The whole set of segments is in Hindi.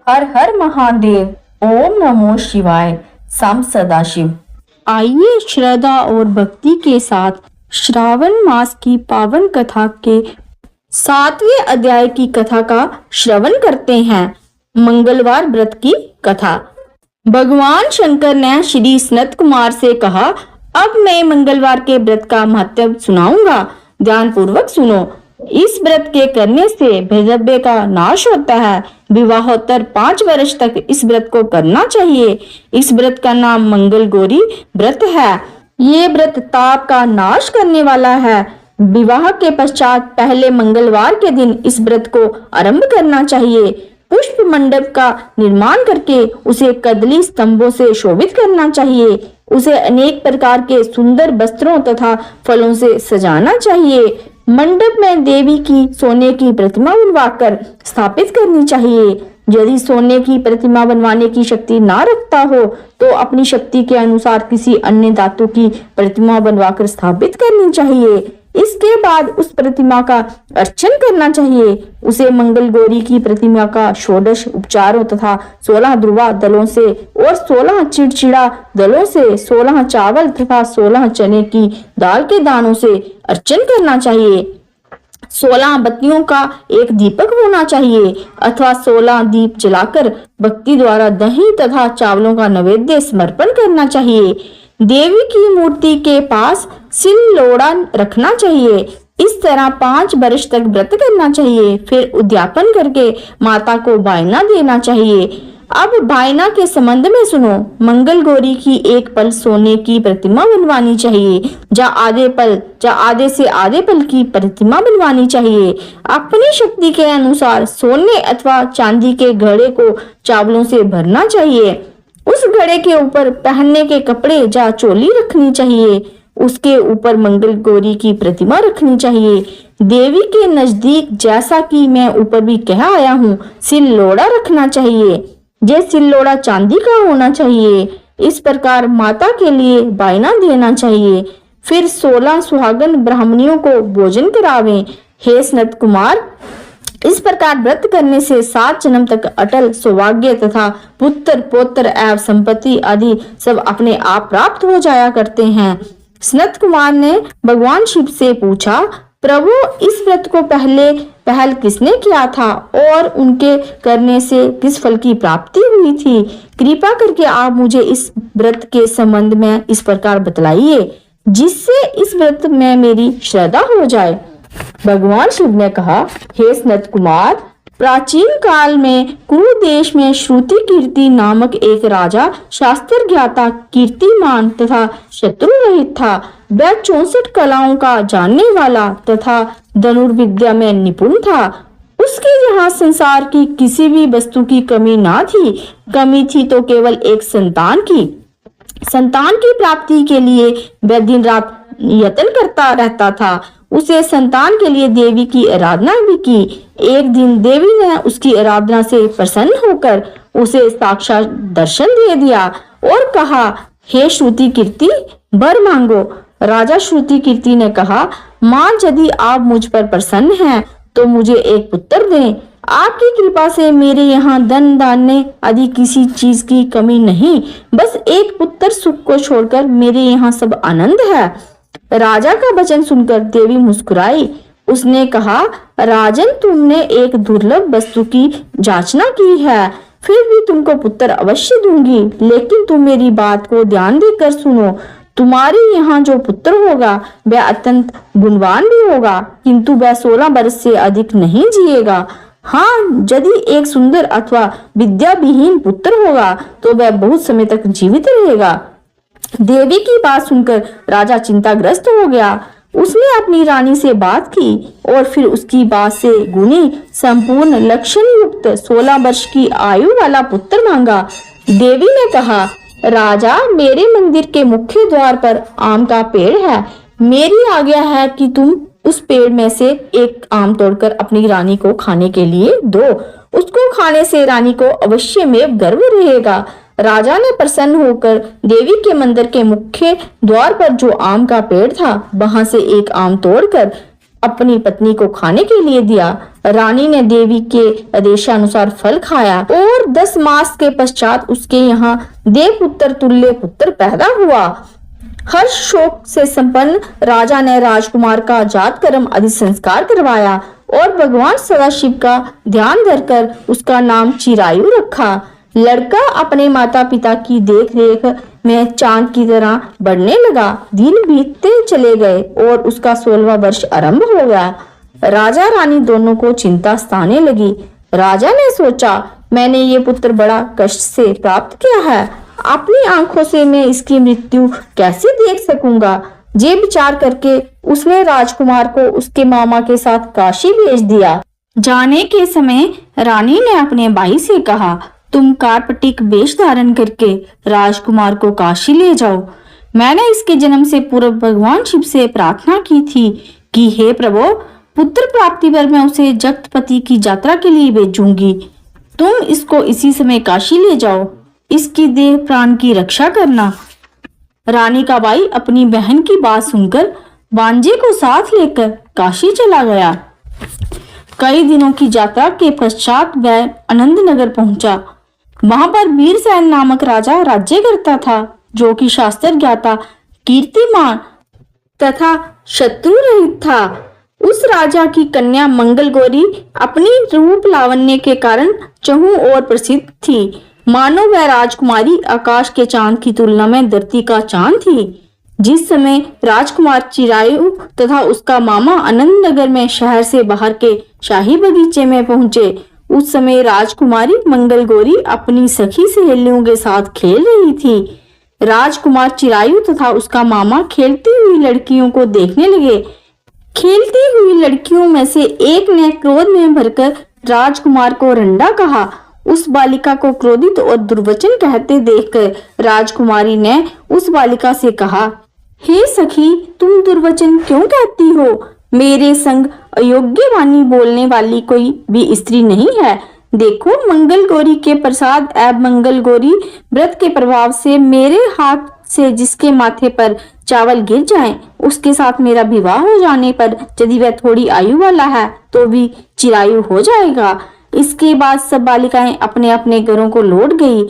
हर हर महादेव। ओम नमो शिवाय। साम सदाशिव। आइए श्रद्धा और भक्ति के साथ श्रावण मास की पावन कथा के 7वें अध्याय की कथा का श्रवण करते हैं। मंगलवार व्रत की कथा। भगवान शंकर ने श्री सनत कुमार से कहा, अब मैं मंगलवार के व्रत का महत्व सुनाऊंगा, ध्यान पूर्वक सुनो। इस व्रत के करने से वैधव्य का नाश होता है। विवाहोत्तर 5 वर्ष तक इस व्रत को करना चाहिए। इस व्रत का नाम मंगल गौरी व्रत है। ये व्रत ताप का नाश करने वाला है। विवाह के पश्चात पहले मंगलवार के दिन इस व्रत को आरंभ करना चाहिए। पुष्प मंडप का निर्माण करके उसे कदली स्तंभों से शोभित करना चाहिए। उसे अनेक प्रकार के सुंदर वस्त्रों तथा फलों से सजाना चाहिए। मंडप में देवी की सोने की प्रतिमा बनवाकर स्थापित करनी चाहिए। यदि सोने की प्रतिमा बनवाने की शक्ति ना रखता हो तो अपनी शक्ति के अनुसार किसी अन्य धातु की प्रतिमा बनवाकर स्थापित करनी चाहिए। इसके बाद उस प्रतिमा का अर्चन करना चाहिए। उसे मंगल गौरी की प्रतिमा का षोडश उपचारों तथा 16 ध्रुवा दलों से और 16 चिड़चिड़ा दलों से, 16 चावल तथा 16 चने की दाल के दानों से अर्चन करना चाहिए। 16 बत्तियों का एक दीपक होना चाहिए अथवा 16 दीप जलाकर भक्ति द्वारा दही तथा चावलों का नैवेद्य समर्पण करना चाहिए। देवी की मूर्ति के पास सिल्लोड़ा रखना चाहिए। इस तरह 5 वर्ष तक व्रत करना चाहिए। फिर उद्यापन करके माता को बायना देना चाहिए। अब बायना के संबंध में सुनो। मंगल गौरी की एक पल सोने की प्रतिमा बनवानी चाहिए। आधे से आधे पल की प्रतिमा बनवानी चाहिए। अपनी शक्ति के अनुसार सोने अथवा चांदी के घड़े को चावलों से भरना चाहिए। उस घड़े के ऊपर पहनने के कपड़े या चोली रखनी चाहिए। उसके ऊपर मंगल गौरी की प्रतिमा रखनी चाहिए। देवी के नजदीक, जैसा कि मैं ऊपर भी कह आया हूँ, सिल्लोड़ा रखना चाहिए। ये सिल्लोड़ा चांदी का होना चाहिए। इस प्रकार माता के लिए बायना देना चाहिए। फिर 16 सुहागन ब्राह्मणियों को भोजन करावें। हे सनत कुमार, इस प्रकार व्रत करने से 7 जन्म तक अटल सौभाग्य तथा पुत्र पौत्र एवं संपत्ति आदि सब अपने आप प्राप्त हो जाया करते हैं। सनत कुमार ने भगवान शिव से पूछा, प्रभु, इस व्रत को पहल किसने किया था और उनके करने से किस फल की प्राप्ति हुई थी? कृपा करके आप मुझे इस व्रत के संबंध में इस प्रकार बतलाइए, जिससे इस व्रत में मेरी श्रद्धा हो जाए। भगवान शिव ने कहा, हे सनत कुमार, प्राचीन काल में कुरु देश में श्रुति कीर्ति नामक एक राजा शास्त्र ज्ञाता, कीर्तिमान तथा शत्रु रहित था। वह 64 कलाओं का जानने वाला तथा धनुर्विद्या में निपुण था। उसके यहाँ संसार की किसी भी वस्तु की कमी ना थी। कमी थी तो केवल एक संतान की। संतान की प्राप्ति के लिए वह दिन रात यत्न करता रहता था। उसे संतान के लिए देवी की आराधना भी की। एक दिन देवी ने उसकी आराधना से प्रसन्न होकर उसे साक्षात दर्शन दे दिया और कहा, हे श्रुति कीर्ति, वर मांगो। राजा श्रुति कीर्ति ने कहा, माँ, यदि आप मुझ पर प्रसन्न हैं तो मुझे एक पुत्र दें। आपकी कृपा से मेरे यहाँ धन धान्य आदि किसी चीज की कमी नहीं। बस एक पुत्र सुख को छोड़कर मेरे यहाँ सब आनंद है। राजा का वचन सुनकर देवी मुस्कुराई। उसने कहा, राजन, तुमने एक दुर्लभ वस्तु की जांचना की है, फिर भी तुमको पुत्र अवश्य दूंगी। लेकिन तुम मेरी बात को ध्यान देकर सुनो। तुम्हारे यहाँ जो पुत्र होगा वह अत्यंत गुणवान भी होगा, किंतु वह 16 वर्ष से अधिक नहीं जिएगा। हाँ, यदि एक सुंदर अथवा विद्या विहीन पुत्र होगा तो वह बहुत समय तक जीवित रहेगा। देवी की बात सुनकर राजा चिंताग्रस्त हो गया। उसने अपनी रानी से बात की और फिर उसकी बात से गुणी संपूर्ण लक्षण युक्त 16 वर्ष की आयु वाला पुत्र मांगा। देवी ने कहा, राजा, मेरे मंदिर के मुख्य द्वार पर आम का पेड़ है। मेरी आज्ञा है कि तुम उस पेड़ में से एक आम तोड़कर अपनी रानी को खाने के लिए दो। उसको खाने से रानी को अवश्य में गर्व रहेगा। राजा ने प्रसन्न होकर देवी के मंदिर के मुख्य द्वार पर जो आम का पेड़ था वहां से एक आम तोड़कर अपनी पत्नी को खाने के लिए दिया। रानी ने देवी के आदेशानुसार फल खाया और 10 मास के पश्चात उसके यहाँ देवपुत्र तुल्य पुत्र पैदा हुआ। हर्ष शोक से संपन्न राजा ने राजकुमार का जात कर्म आदि संस्कार करवाया और भगवान सदाशिव का ध्यान धरकर उसका नाम चिरायु रखा। लड़का अपने माता पिता की देख रेख में चांद की तरह बढ़ने लगा। दिन बीतते चले गए और उसका 16वां वर्ष आरंभ हो गया। राजा रानी दोनों को चिंता सताने लगी। राजा ने सोचा, मैंने ये पुत्र बड़ा कष्ट से प्राप्त किया है, अपनी आंखों से मैं इसकी मृत्यु कैसे देख सकूंगा। ये विचार करके उसने राजकुमार को उसके मामा के साथ काशी भेज दिया। जाने के समय रानी ने अपने भाई से कहा, तुम कार्पटिक वेश धारण करके राजकुमार को काशी ले जाओ। मैंने इसके जन्म से पूर्व भगवान शिव से प्रार्थना की थी कि हे प्रभु, पुत्र प्राप्ति पर मैं उसे जगतपति की यात्रा के लिए भेजूंगी। तुम इसको इसी समय काशी ले जाओ, इसकी देह प्राण की रक्षा करना। रानी का भाई अपनी बहन की बात सुनकर बांजे को साथ लेकर काशी चला गया। कई दिनों की यात्रा के पश्चात वह आनंद नगर पहुंचा। वहां पर वीरसेन नामक राजा राज्य करता था, जो कि शास्त्र ज्ञाता, कीर्तिमान तथा शत्रु रहित था। उस राजा की कन्या मंगल गौरी अपनी रूप लावण्य के कारण चहुं ओर प्रसिद्ध थी। मानो वह राजकुमारी आकाश के चांद की तुलना में धरती का चांद थी। जिस समय राजकुमार चिरायु तथा उसका मामा आनंद नगर में शहर से बाहर के शाही बगीचे में पहुंचे, उस समय राजकुमारी मंगल गौरी अपनी सखी सहेलियों के साथ खेल रही थी। राजकुमार चिरायु तथा उसका मामा खेलती हुई लड़कियों को देखने लगे। खेलती हुई लड़कियों में से एक ने क्रोध में भरकर राजकुमार को रंडा कहा। उस बालिका को क्रोधित और दुर्वचन कहते देखकर राजकुमारी ने उस बालिका से कहा, हे सखी, तुम दुर्वचन क्यों कहती हो? मेरे संग अयोग्य वाणी बोलने वाली कोई भी स्त्री नहीं है। देखो, मंगल गौरी के प्रसाद एवं मंगल गौरी व्रत के प्रभाव से मेरे हाथ से जिसके माथे पर चावल गिर जाएं, उसके साथ मेरा विवाह हो जाने पर यदि वह थोड़ी आयु वाला है तो भी चिरायु हो जाएगा। इसके बाद सब बालिकाएं अपने अपने घरों को लौट गई।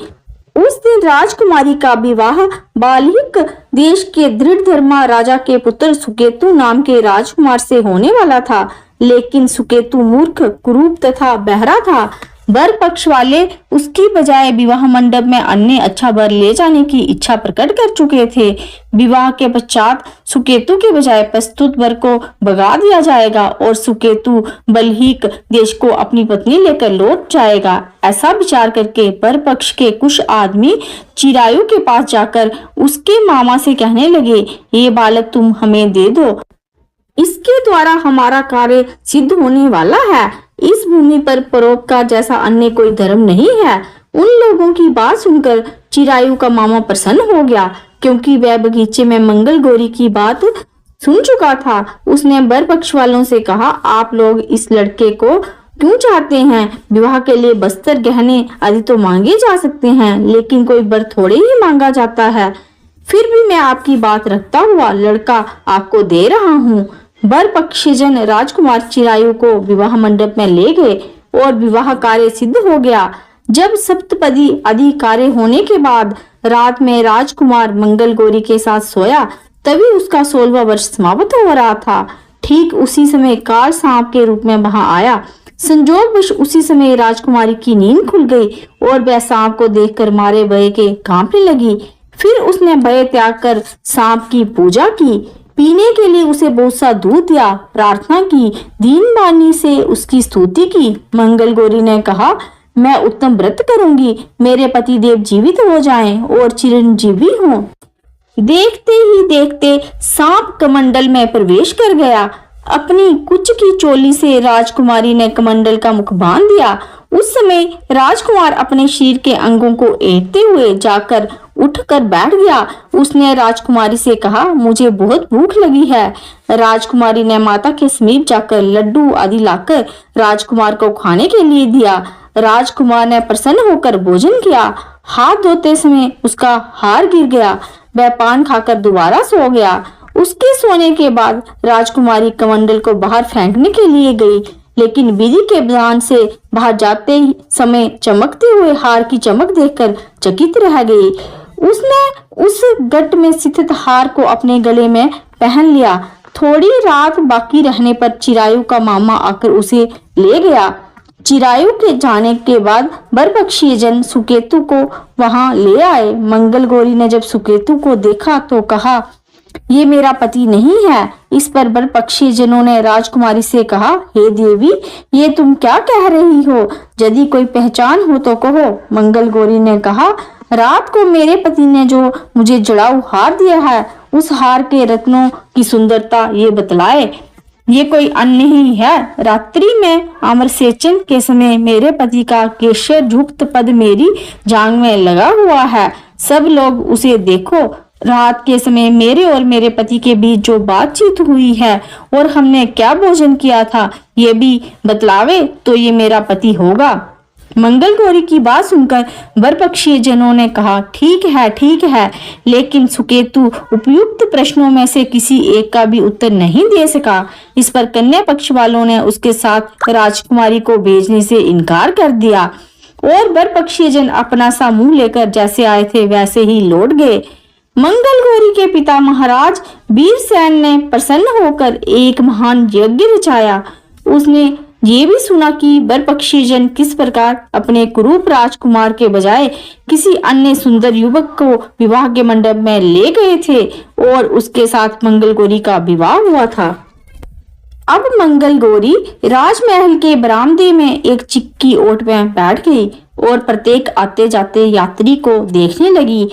उस दिन राजकुमारी का विवाह बालिक देश के दृढ़ धर्मा राजा के पुत्र सुकेतु नाम के राजकुमार से होने वाला था, लेकिन सुकेतु मूर्ख, कुरूप तथा बहरा था। वर पक्ष वाले उसकी बजाय विवाह मंडप में अन्य अच्छा वर ले जाने की इच्छा प्रकट कर चुके थे। विवाह के पश्चात सुकेतु के बजाय प्रस्तुत वर को भगा दिया जाएगा और सुकेतु बलहीक देश को अपनी पत्नी लेकर लौट जाएगा। ऐसा विचार करके वर पक्ष के कुछ आदमी चिरायु के पास जाकर उसके मामा से कहने लगे, ये बालक तुम हमें दे दो, इसके द्वारा हमारा कार्य सिद्ध होने वाला है। इस भूमि पर परोपकार जैसा अन्य कोई धर्म नहीं है। उन लोगों की बात सुनकर चिरायु का मामा प्रसन्न हो गया, क्योंकि वह बगीचे में मंगल गौरी की बात सुन चुका था। उसने वर पक्ष वालों से कहा, आप लोग इस लड़के को क्यों चाहते हैं? विवाह के लिए बस्तर, गहने आदि तो मांगे जा सकते हैं, लेकिन कोई वर थोड़े ही मांगा जाता है। फिर भी मैं आपकी बात रखता हुआ लड़का आपको दे रहा हूँ। वर पक्षजन राजकुमार चिरायु को विवाह मंडप में ले गए और विवाह कार्य सिद्ध हो गया। जब सप्तपदी आदि कार्य होने के बाद रात में राजकुमार मंगल गौरी के साथ सोया, तभी उसका 16वां वर्ष समाप्त हो रहा था। ठीक उसी समय काल सांप के रूप में वहां आया। संजोगवश उसी समय राजकुमारी की नींद खुल गई और वह सांप को देखकर मारे भय के कांपने लगी। फिर उसने भय त्याग कर सांप की पूजा की, पीने के लिए उसे बहुत सा दूध दिया, प्रार्थना की, दीन वाणी से उसकी स्तुति की। मंगल गौरी ने कहा, मैं उत्तम व्रत करूंगी, मेरे पति देव जीवित हो जाएं और चिरंजीवी हों। देखते ही देखते सांप कमंडल में प्रवेश कर गया। अपनी कुच की चोली से राजकुमारी ने कमंडल का मुख बांध दिया। उस समय राजकुमार अपने शरीर के अंगों को ऐंठते हुए जाकर उठकर बैठ गया। उसने राजकुमारी से कहा, मुझे बहुत भूख लगी है। राजकुमारी ने माता के समीप जाकर लड्डू आदि लाकर राजकुमार को खाने के लिए दिया। राजकुमार ने प्रसन्न होकर भोजन किया। हाथ धोते समय उसका हार गिर गया। वह पान खाकर दोबारा सो गया। उसके सोने के बाद राजकुमारी कमंडल को बाहर फेंकने के लिए गई, लेकिन विधि के विधान से बाहर जाते ही समय चमकते हुए हार की चमक देखकर चकित रह गई। उसने उस गट में स्थित हार को अपने गले में पहन लिया। थोड़ी रात बाकी रहने पर चिरायु का मामा आकर उसे ले गया। चिरायु के जाने के बाद बरबक्षी जन सुकेतु को वहां ले आए। मंगल गौरी ने जब सुकेतु को देखा तो कहा, ये मेरा पति नहीं है। इस पर बरपक्षी जनों ने राजकुमारी से कहा, हे देवी, ये तुम क्या कह रही हो? यदि कोई पहचान हो तो कहो। मंगल गौरी ने कहा, रात को मेरे पति ने जो मुझे जड़ाऊ हार दिया है, उस हार के रत्नों की सुंदरता ये बतलाए। ये कोई अन्य ही है। रात्रि में अमरसेचन के समय मेरे पति का केशर युक्त पद मेरी जांग में लगा हुआ है। सब लोग उसे देखो। रात के समय मेरे और मेरे पति के बीच जो बातचीत हुई है और हमने क्या भोजन किया था, ये भी बतलावे तो ये मेरा पति होगा। मंगल गौरी की बात सुनकर बरपक्षी जनों ने कहा, ठीक है, लेकिन सुकेतु उपयुक्त प्रश्नों में से किसी एक का भी उत्तर नहीं दे सका। इस पर कन्या पक्ष वालों ने उसके साथ राजकुमारी को भेजने से इनकार कर दिया और बरपक्षी जन अपना सा मुंह लेकर जैसे आए थे वैसे ही लौट गए। मंगल गौरी के पिता महाराज वीरसेन ने प्रसन्न होकर एक महान यज्ञ रचाया। उसने ये भी सुना कि बरपक्षी जन किस प्रकार अपने कुरूप राजकुमार के बजाय किसी अन्य सुंदर युवक को विवाह के मंडप में ले गए थे और उसके साथ मंगल गौरी का विवाह हुआ था। अब मंगल गौरी राजमहल के बरामदे में एक चिक्की ओट में बैठ गई और प्रत्येक आते जाते यात्री को देखने लगी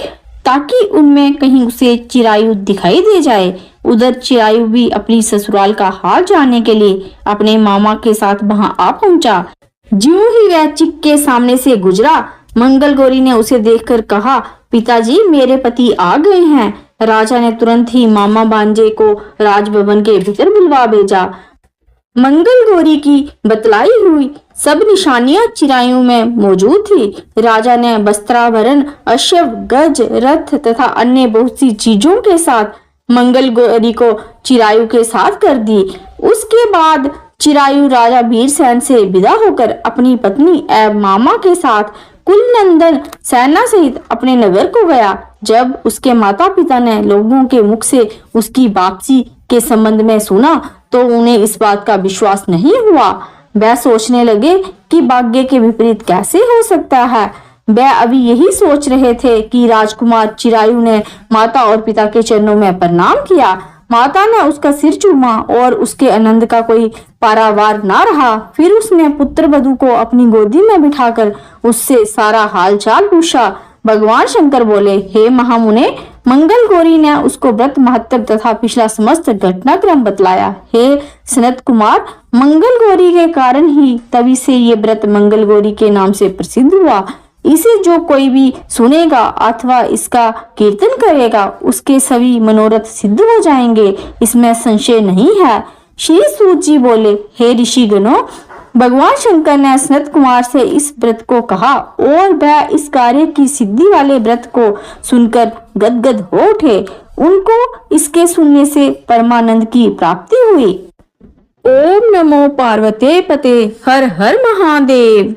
ताकि उनमें कहीं उसे चिरायु दिखाई दे जाए। उधर चिरायु भी अपनी ससुराल का हाल जानने के लिए अपने मामा के साथ वहां आ पहुंचा। ज्यों ही वह चिक के सामने से गुजरा, मंगल गौरी ने उसे देखकर कहा, पिताजी, मेरे पति आ गए हैं। राजा ने तुरंत ही मामा भांजे को राजभवन के भीतर बुलवा भेजा। मंगल गौरी की बतलाई हुई सब निशानियां चिरायु में मौजूद थी। राजा ने वस्त्राभरण, अश्व, गज, रथ तथा अन्य बहुत सी चीजों के साथ मंगल गौरी को चिरायु के साथ कर दी। उसके बाद चिरायु राजा वीरसेन से विदा होकर अपनी पत्नी एवं मामा के साथ कुलनंदन सेना सहित अपने नगर को गया। जब उसके माता पिता ने लोगों के मुख से उसकी वापसी के संबंध में सुना तो उन्हें इस बात का विश्वास नहीं हुआ। वह सोचने लगे कि भाग्य के विपरीत कैसे हो सकता है। वह अभी यही सोच रहे थे कि राजकुमार चिरायु ने माता और पिता के चरणों में प्रणाम किया। माता ने उसका सिर चूमा और उसके आनंद का कोई पारावार ना रहा। फिर उसने पुत्र वधू को अपनी गोदी में बिठाकर उससे सारा हालचाल पूछा। भगवान शंकर बोले, हे महामुने, मंगल गौरी ने उसको व्रत महत्व तथा पिछला समस्त घटनाक्रम बतलाया। हे सनत कुमार, मंगल गौरी के कारण ही तभी से ये व्रत मंगल गौरी के नाम से प्रसिद्ध हुआ। इसे जो कोई भी सुनेगा अथवा इसका कीर्तन करेगा, उसके सभी मनोरथ सिद्ध हो जाएंगे, इसमें संशय नहीं है। श्री सूत जी बोले, हे ऋषि गणों, भगवान शंकर ने सनत कुमार से इस व्रत को कहा और वह इस कार्य की सिद्धि वाले व्रत को सुनकर गदगद हो उठे। उनको इसके सुनने से परमानंद की प्राप्ति हुई। ओम नमो पार्वते पते, हर हर महादेव।